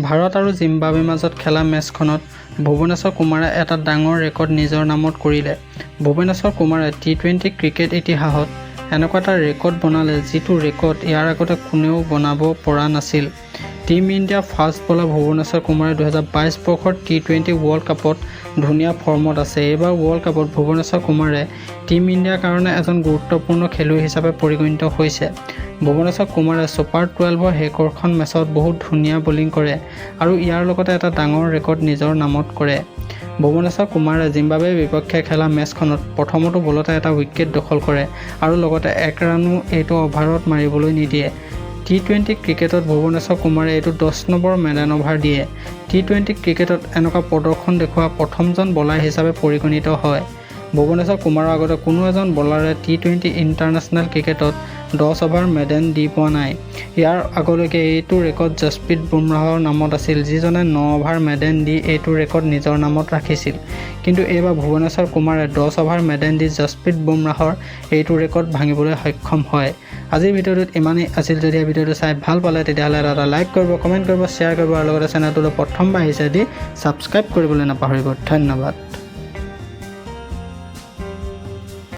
ভাৰত আৰু জিম্বাবৱেৰ মাজত খেলা মেচখনত ভুৱনেশ্বৰ কুমাৰে এটা ডাঙৰ ৰেকৰ্ড নিজৰ নামত কৰিলে। ভুৱনেশ্বৰ কুমাৰে t20 ক্ৰিকেট ইতিহাসত এনেকুৱা এটা ৰেকৰ্ড বনালে যিটো ৰেকৰ্ড ইয়াৰ আগতে কোনেও বনাব পৰা নাছিল। টিম ইণ্ডিয়াৰ ফাষ্ট বলাৰ ভুৱনেশ্বৰ কুমাৰে 2022 বৰ্ষৰ t20 ৱৰ্ল্ড কাপত ধুনীয়া ফৰ্মত আছে। এইবাৰ ৱৰ্ল্ড কাপত ভুৱনেশ্বৰ কুমাৰে টিম ইণ্ডিয়াৰ কাৰণে এজন গুৰুত্বপূৰ্ণ খেলুৱৈ হিচাপে পৰিগণিত হৈছে। ভুৱনেশ্বৰ কুমাৰে ছুপাৰ 12ৰ শেষৰখন মেচত বহুত ধুনীয়া বলিং কৰে আৰু ইয়াৰ লগতে এটা ডাঙৰ ৰেকৰ্ড নিজৰ নামত কৰে। ভুৱনেশ্বৰ কুমাৰে জিম্বাবৱেৰ বিপক্ষে খেলা মেচখনত প্ৰথমটো বলতে এটা উইকেট দখল কৰে আৰু লগতে 1 ৰানো এইটো অভাৰত মাৰিবলৈ নিদিয়ে। t20 ক্ৰিকেটত ভুৱনেশ্বৰ কুমাৰে এইটো 10 নম্বৰ মেডান অভাৰ দিয়ে। t20 ক্ৰিকেটত এনেকুৱা প্ৰদৰ্শন দেখুওৱা প্ৰথমজন বলাৰ হিচাপে পৰিগণিত হয়। ভুৱনেশ্বৰ কুমাৰৰ আগতে কোনো এজন বলাৰে t20 ইণ্টাৰনেশ্যনেল ক্ৰিকেটত 10 অভাৰ মেডান দি পোৱা নাই। ইয়াৰ আগলৈকে এইটো ৰেকৰ্ড জসপ্ৰীত বুমৰাহৰ নামত আছিল, যিজনে 9 অভাৰ মেডান দি এইটো ৰেকৰ্ড নিজৰ নামত ৰাখিছিল। কিন্তু এইবাৰ ভুৱনেশ্বৰ কুমাৰে 10 অভাৰ মেডান দি জসপ্ৰীত বুমৰাহৰ এইটো ৰেকৰ্ড ভাঙিবলৈ সক্ষম হয়। আজিৰ ভিডিঅ'টোত ইমানেই আছিল। যদি এই ভিডিঅ'টো চাই ভাল পালে তেতিয়াহ'লে এটা লাইক কৰিব, কমেণ্ট কৰিব, শ্বেয়াৰ কৰিব আৰু লগতে চেনেলটোলৈ প্ৰথমবাৰ আহিছে দি ছাবস্ক্ৰাইব কৰিবলৈ নাপাহৰিব। ধন্যবাদ।